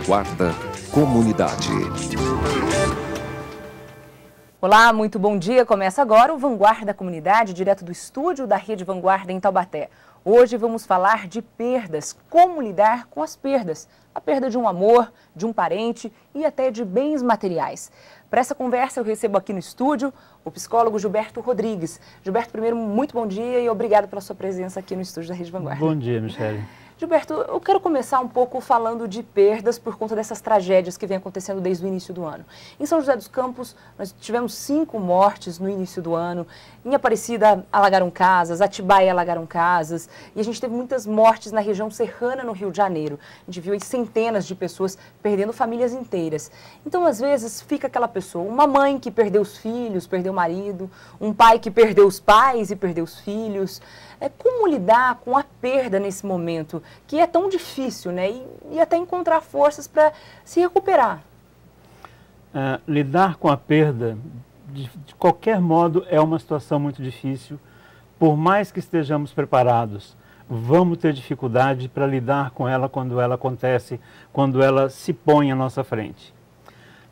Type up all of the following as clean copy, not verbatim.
Vanguarda Comunidade. Olá, muito bom dia. Começa agora o Vanguarda Comunidade, direto do estúdio da Rede Vanguarda em Taubaté. Hoje vamos falar de perdas, como lidar com as perdas. A perda de um amor, de um parente e até de bens materiais. Para essa conversa eu recebo aqui no estúdio o psicólogo Gilberto Rodrigues. Gilberto, primeiro, muito bom dia e obrigado pela sua presença aqui no estúdio da Rede Vanguarda. Bom dia, Michele. Gilberto, eu quero começar um pouco falando de perdas por conta dessas tragédias que vem acontecendo desde o início do ano. Em São José dos Campos, nós tivemos 5 mortes no início do ano. Em Aparecida, alagaram casas, Atibaia alagaram casas. E a gente teve muitas mortes na região serrana, no Rio de Janeiro. A gente viu aí centenas de pessoas perdendo famílias inteiras. Então, às vezes, fica aquela pessoa, uma mãe que perdeu os filhos, perdeu o marido, um pai que perdeu os pais e perdeu os filhos. Como lidar com a perda nesse momento, que é tão difícil, né? E até encontrar forças para se recuperar. Lidar com a perda, de qualquer modo, é uma situação muito difícil. Por mais que estejamos preparados, vamos ter dificuldade para lidar com ela quando ela acontece, quando ela se põe à nossa frente.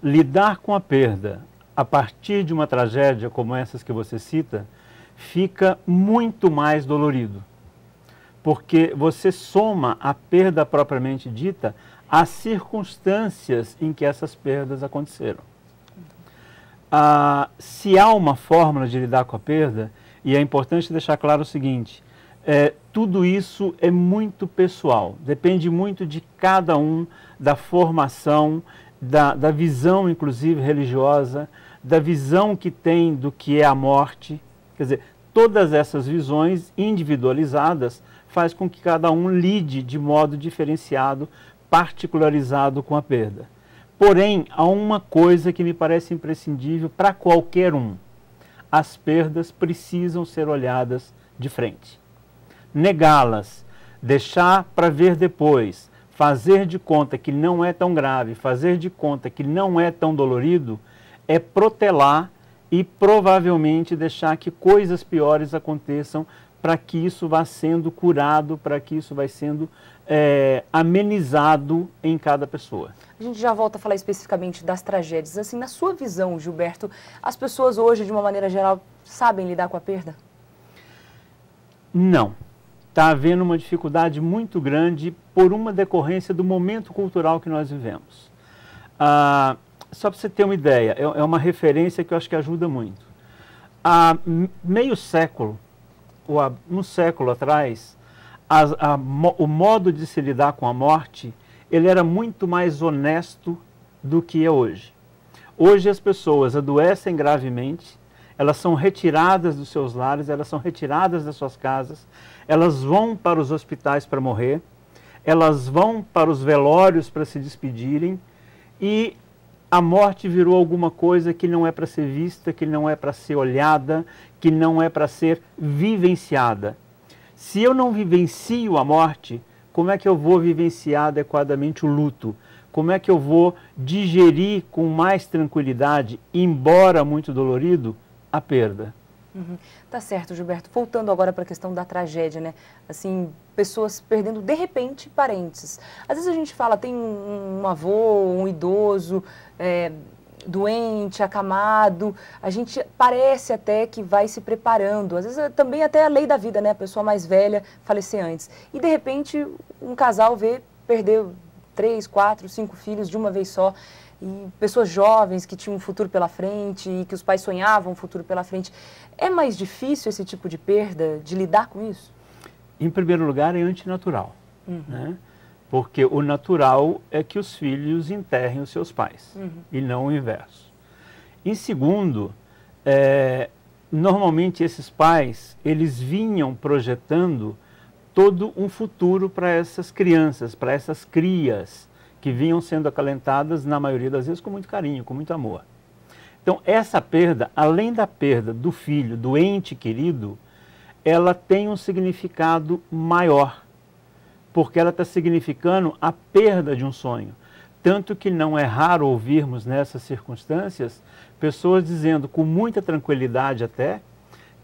Lidar com a perda a partir de uma tragédia como essas que você cita, fica muito mais dolorido, porque você soma a perda propriamente dita às circunstâncias em que essas perdas aconteceram. Se há uma fórmula de lidar com a perda, e é importante deixar claro o seguinte, tudo isso é muito pessoal, depende muito de cada um, da formação, da visão inclusive religiosa, da visão que tem do que é a morte. Quer dizer, todas essas visões individualizadas faz com que cada um lide de modo diferenciado, particularizado com a perda. Porém, há uma coisa que me parece imprescindível para qualquer um. As perdas precisam ser olhadas de frente. Negá-las, deixar para ver depois, fazer de conta que não é tão grave, fazer de conta que não é tão dolorido, é protelar e provavelmente deixar que coisas piores aconteçam para que isso vá sendo curado, para que isso vai sendo amenizado em cada pessoa. A gente já volta a falar especificamente das tragédias. Assim, na sua visão, Gilberto, as pessoas hoje, de uma maneira geral, sabem lidar com a perda? Não. Está havendo uma dificuldade muito grande por uma decorrência do momento cultural que nós vivemos. Só para você ter uma ideia, é uma referência que eu acho que ajuda muito. Há meio século, ou há um século atrás, o modo de se lidar com a morte, ele era muito mais honesto do que é hoje. Hoje as pessoas adoecem gravemente, elas são retiradas dos seus lares, elas são retiradas das suas casas, elas vão para os hospitais para morrer, elas vão para os velórios para se despedirem e a morte virou alguma coisa que não é para ser vista, que não é para ser olhada, que não é para ser vivenciada. Se eu não vivencio a morte, como é que eu vou vivenciar adequadamente o luto? Como é que eu vou digerir com mais tranquilidade, embora muito dolorido, a perda? Tá certo, Gilberto. Voltando agora para a questão da tragédia, né? Assim, pessoas perdendo de repente parentes. Às vezes a gente fala, tem um avô, um idoso, doente, acamado, a gente parece até que vai se preparando. Às vezes também até a lei da vida, né? A pessoa mais velha falecer antes. E de repente um casal perdeu 3, 4, 5 filhos de uma vez só. E pessoas jovens que tinham um futuro pela frente e que os pais sonhavam um futuro pela frente. É mais difícil esse tipo de perda, de lidar com isso? Em primeiro lugar, é antinatural, né? Porque o natural é que os filhos enterrem os seus pais, e não o inverso. Em segundo, normalmente esses pais, eles vinham projetando todo um futuro para essas crianças, para essas crias, que vinham sendo acalentadas, na maioria das vezes, com muito carinho, com muito amor. Então, essa perda, além da perda do filho, do ente querido, ela tem um significado maior, porque ela está significando a perda de um sonho. Tanto que não é raro ouvirmos nessas circunstâncias pessoas dizendo, com muita tranquilidade até,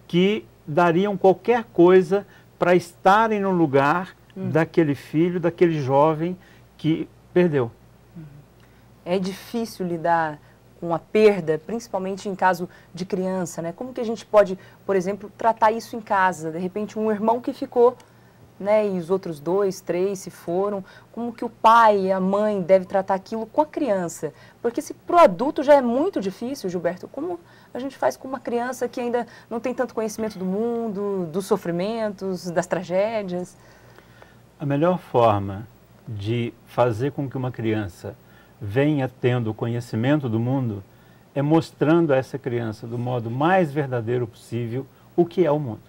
que dariam qualquer coisa para estarem no lugar daquele filho, daquele jovem que perdeu. É difícil lidar com a perda, principalmente em caso de criança, né? Como que a gente pode, por exemplo, tratar isso em casa? De repente, um irmão que ficou, né, e os outros 2, 3 se foram, como que o pai e a mãe devem tratar aquilo com a criança? Porque se para o adulto já é muito difícil, Gilberto, como a gente faz com uma criança que ainda não tem tanto conhecimento do mundo, dos sofrimentos, das tragédias? A melhor forma de fazer com que uma criança venha tendo conhecimento do mundo é mostrando a essa criança, do modo mais verdadeiro possível, o que é o mundo.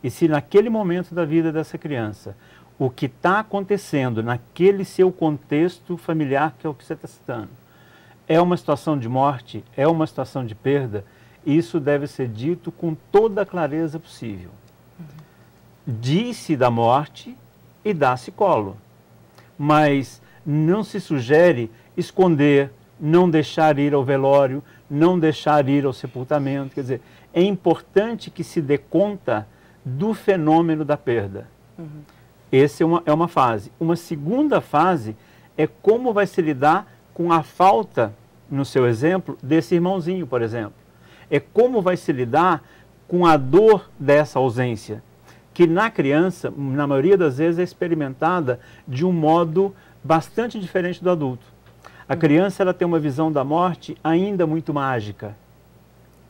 E se naquele momento da vida dessa criança, o que está acontecendo naquele seu contexto familiar, que é o que você está citando, é uma situação de morte, é uma situação de perda, isso deve ser dito com toda a clareza possível. Diz-se da morte e dá-se colo, mas não se sugere esconder, não deixar ir ao velório, não deixar ir ao sepultamento. Quer dizer, é importante que se dê conta do fenômeno da perda. Essa é uma fase. Uma segunda fase é como vai se lidar com a falta, no seu exemplo, desse irmãozinho, por exemplo. É como vai se lidar com a dor dessa ausência, que na criança, na maioria das vezes, é experimentada de um modo bastante diferente do adulto. A criança ela tem uma visão da morte ainda muito mágica,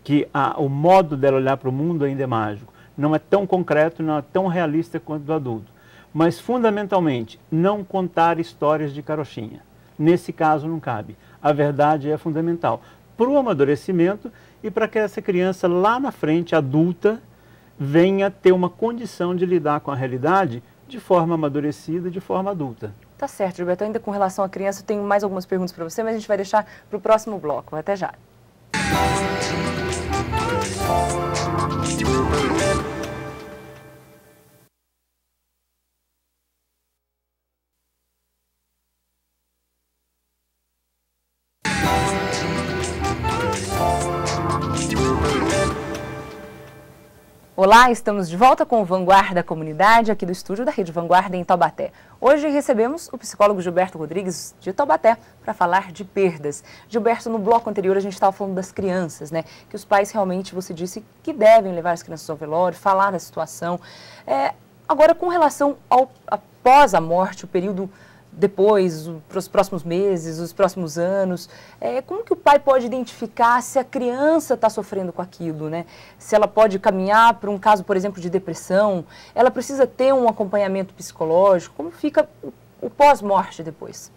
que o modo dela olhar para o mundo ainda é mágico. Não é tão concreto, não é tão realista quanto do adulto. Mas, fundamentalmente, não contar histórias de carochinha. Nesse caso, não cabe. A verdade é fundamental para o amadurecimento e para que essa criança, lá na frente, adulta, venha ter uma condição de lidar com a realidade de forma amadurecida, de forma adulta. Tá certo, Gilberto. Ainda com relação à criança, eu tenho mais algumas perguntas para você, mas a gente vai deixar para o próximo bloco. Até já. Olá, estamos de volta com o Vanguarda Comunidade, aqui do estúdio da Rede Vanguarda em Taubaté. Hoje recebemos o psicólogo Gilberto Rodrigues, de Taubaté, para falar de perdas. Gilberto, no bloco anterior a gente estava falando das crianças, né? Que os pais realmente, você disse, que devem levar as crianças ao velório, falar da situação. Agora, com relação ao após a morte, o período depois, para os próximos meses, os próximos anos, como que o pai pode identificar se a criança está sofrendo com aquilo, né? Se ela pode caminhar para um caso, por exemplo, de depressão, ela precisa ter um acompanhamento psicológico, como fica o pós-morte depois?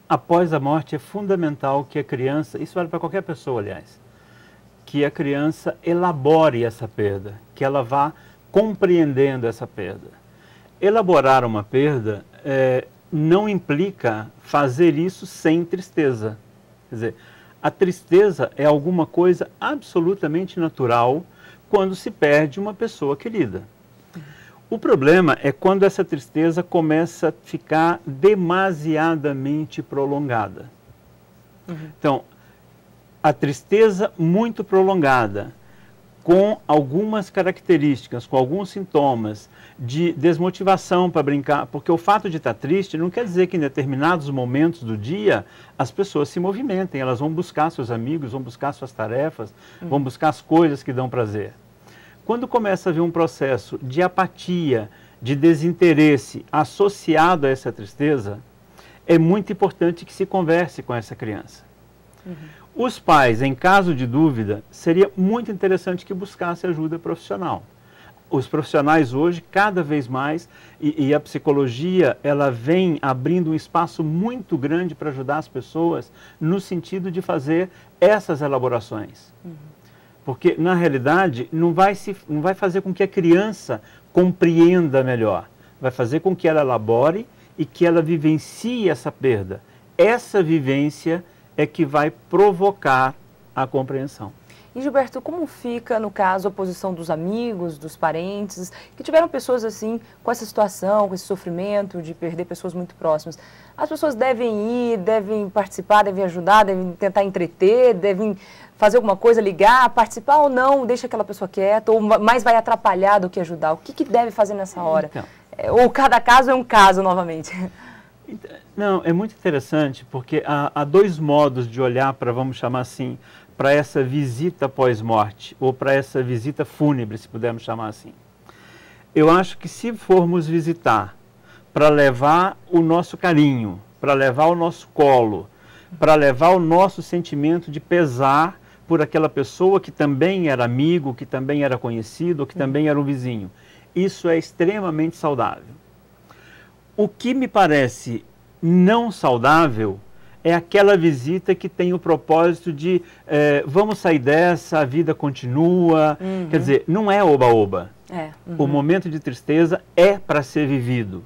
Após a morte é fundamental que a criança, isso vale para qualquer pessoa, aliás, que a criança elabore essa perda, que ela vá compreendendo essa perda. Elaborar uma perda não implica fazer isso sem tristeza. Quer dizer, a tristeza é alguma coisa absolutamente natural quando se perde uma pessoa querida. O problema é quando essa tristeza começa a ficar demasiadamente prolongada. Então, a tristeza muito prolongada, com algumas características, com alguns sintomas de desmotivação para brincar, porque o fato de estar triste não quer dizer que em determinados momentos do dia as pessoas se movimentem, elas vão buscar seus amigos, vão buscar suas tarefas, vão buscar as coisas que dão prazer. Quando começa a haver um processo de apatia, de desinteresse associado a essa tristeza, é muito importante que se converse com essa criança. Os pais, em caso de dúvida, seria muito interessante que buscasse ajuda profissional. Os profissionais hoje, cada vez mais, e a psicologia, ela vem abrindo um espaço muito grande para ajudar as pessoas no sentido de fazer essas elaborações. Porque, na realidade, não vai fazer com que a criança compreenda melhor. Vai fazer com que ela elabore e que ela vivencie essa perda. Essa vivência é que vai provocar a compreensão. E, Gilberto, como fica, no caso, a posição dos amigos, dos parentes, que tiveram pessoas assim, com essa situação, com esse sofrimento de perder pessoas muito próximas? As pessoas devem ir, devem participar, devem ajudar, devem tentar entreter, devem fazer alguma coisa, ligar, participar ou não, deixa aquela pessoa quieta, ou mais vai atrapalhar do que ajudar? O que deve fazer nessa hora? Então, ou cada caso é um caso, novamente? Não, é muito interessante, porque há dois modos de olhar para, vamos chamar assim, para essa visita pós-morte, ou para essa visita fúnebre, se pudermos chamar assim. Eu acho que se formos visitar para levar o nosso carinho, para levar o nosso colo, para levar o nosso sentimento de pesar por aquela pessoa que também era amigo, que também era conhecido, que também era um vizinho, isso é extremamente saudável. O que me parece não saudável é aquela visita que tem o propósito de vamos sair dessa, a vida continua. Quer dizer, não é oba-oba. O momento de tristeza é para ser vivido.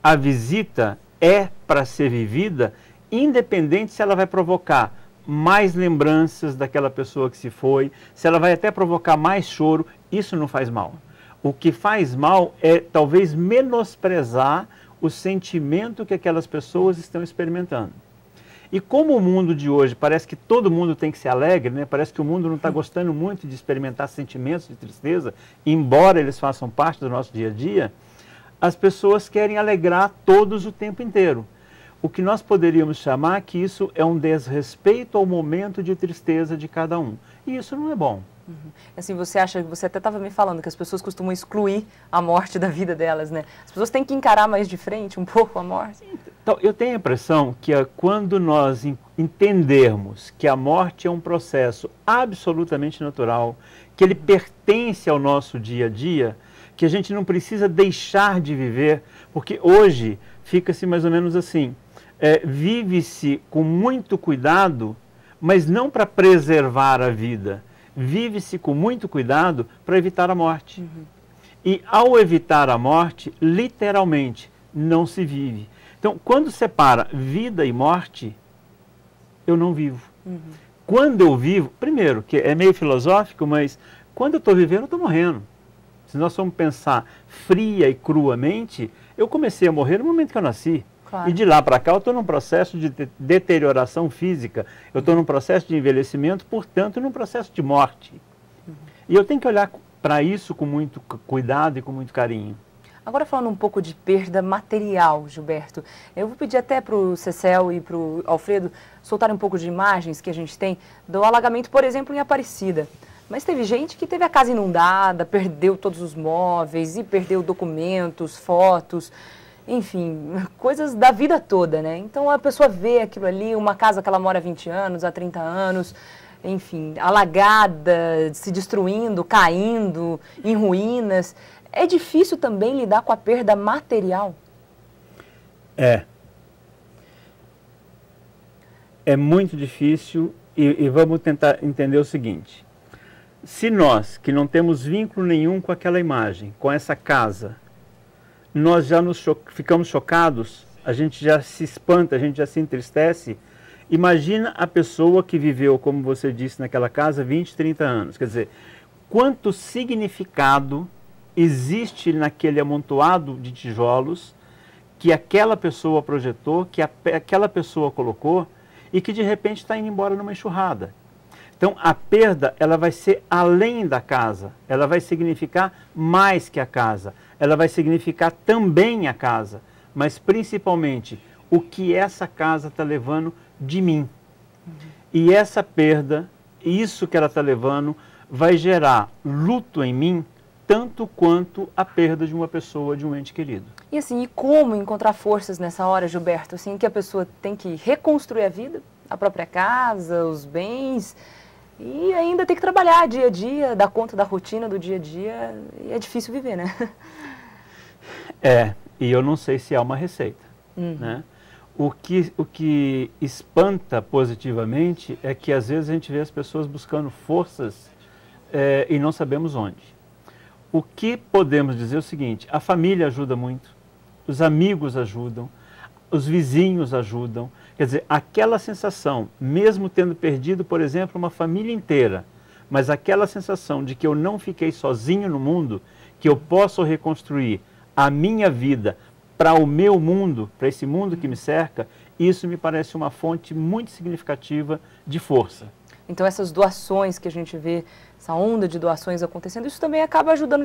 A visita é para ser vivida, independente se ela vai provocar mais lembranças daquela pessoa que se foi, se ela vai até provocar mais choro, isso não faz mal. O que faz mal é talvez menosprezar o sentimento que aquelas pessoas estão experimentando. E como o mundo de hoje parece que todo mundo tem que ser alegre, né? Parece que o mundo não está gostando muito de experimentar sentimentos de tristeza, embora eles façam parte do nosso dia a dia, as pessoas querem alegrar todos o tempo inteiro. O que nós poderíamos chamar que isso é um desrespeito ao momento de tristeza de cada um. E isso não é bom. Assim, você acha, você até estava me falando que as pessoas costumam excluir a morte da vida delas, né? As pessoas têm que encarar mais de frente um pouco a morte. Então, eu tenho a impressão que quando nós entendermos que a morte é um processo absolutamente natural, que ele pertence ao nosso dia a dia, que a gente não precisa deixar de viver, porque hoje fica-se mais ou menos assim, vive-se com muito cuidado, mas não para preservar a vida, vive-se com muito cuidado para evitar a morte. E ao evitar a morte, literalmente, não se vive. Então, quando separa vida e morte, eu não vivo. Quando eu vivo, primeiro, que é meio filosófico, mas quando eu estou vivendo, eu estou morrendo. Se nós formos pensar fria e cruamente, eu comecei a morrer no momento que eu nasci. Claro. E de lá para cá eu estou num processo de deterioração física, eu estou num processo de envelhecimento, portanto, num processo de morte. E eu tenho que olhar para isso com muito cuidado e com muito carinho. Agora falando um pouco de perda material, Gilberto, eu vou pedir até para o Cecel e para o Alfredo soltarem um pouco de imagens que a gente tem do alagamento, por exemplo, em Aparecida. Mas teve gente que teve a casa inundada, perdeu todos os móveis e perdeu documentos, fotos, enfim, coisas da vida toda, né? Então a pessoa vê aquilo ali, uma casa que ela mora há 20 anos, há 30 anos, enfim, alagada, se destruindo, caindo, em ruínas. É difícil também lidar com a perda material? É muito difícil e vamos tentar entender o seguinte. Se nós, que não temos vínculo nenhum com aquela imagem, com essa casa, nós já ficamos chocados, a gente já se espanta, a gente já se entristece, imagina a pessoa que viveu, como você disse, naquela casa 20, 30 anos. Quer dizer, quanto significado existe naquele amontoado de tijolos que aquela pessoa projetou, que aquela pessoa colocou e que de repente está indo embora numa enxurrada. Então a perda ela vai ser além da casa, ela vai significar mais que a casa, ela vai significar também a casa, mas principalmente o que essa casa está levando de mim. E essa perda, isso que ela está levando, vai gerar luto em mim, tanto quanto a perda de uma pessoa, de um ente querido. E assim, e como encontrar forças nessa hora, Gilberto? Assim, que a pessoa tem que reconstruir a vida, a própria casa, os bens, e ainda tem que trabalhar dia a dia, dar conta da rotina do dia a dia, e é difícil viver, né? E eu não sei se há uma receita, né? O que espanta positivamente é que às vezes a gente vê as pessoas buscando forças e não sabemos onde. O que podemos dizer é o seguinte, a família ajuda muito, os amigos ajudam, os vizinhos ajudam. Quer dizer, aquela sensação, mesmo tendo perdido, por exemplo, uma família inteira, mas aquela sensação de que eu não fiquei sozinho no mundo, que eu posso reconstruir a minha vida para o meu mundo, para esse mundo que me cerca, isso me parece uma fonte muito significativa de força. Então essas doações que a gente vê, essa onda de doações acontecendo, isso também acaba ajudando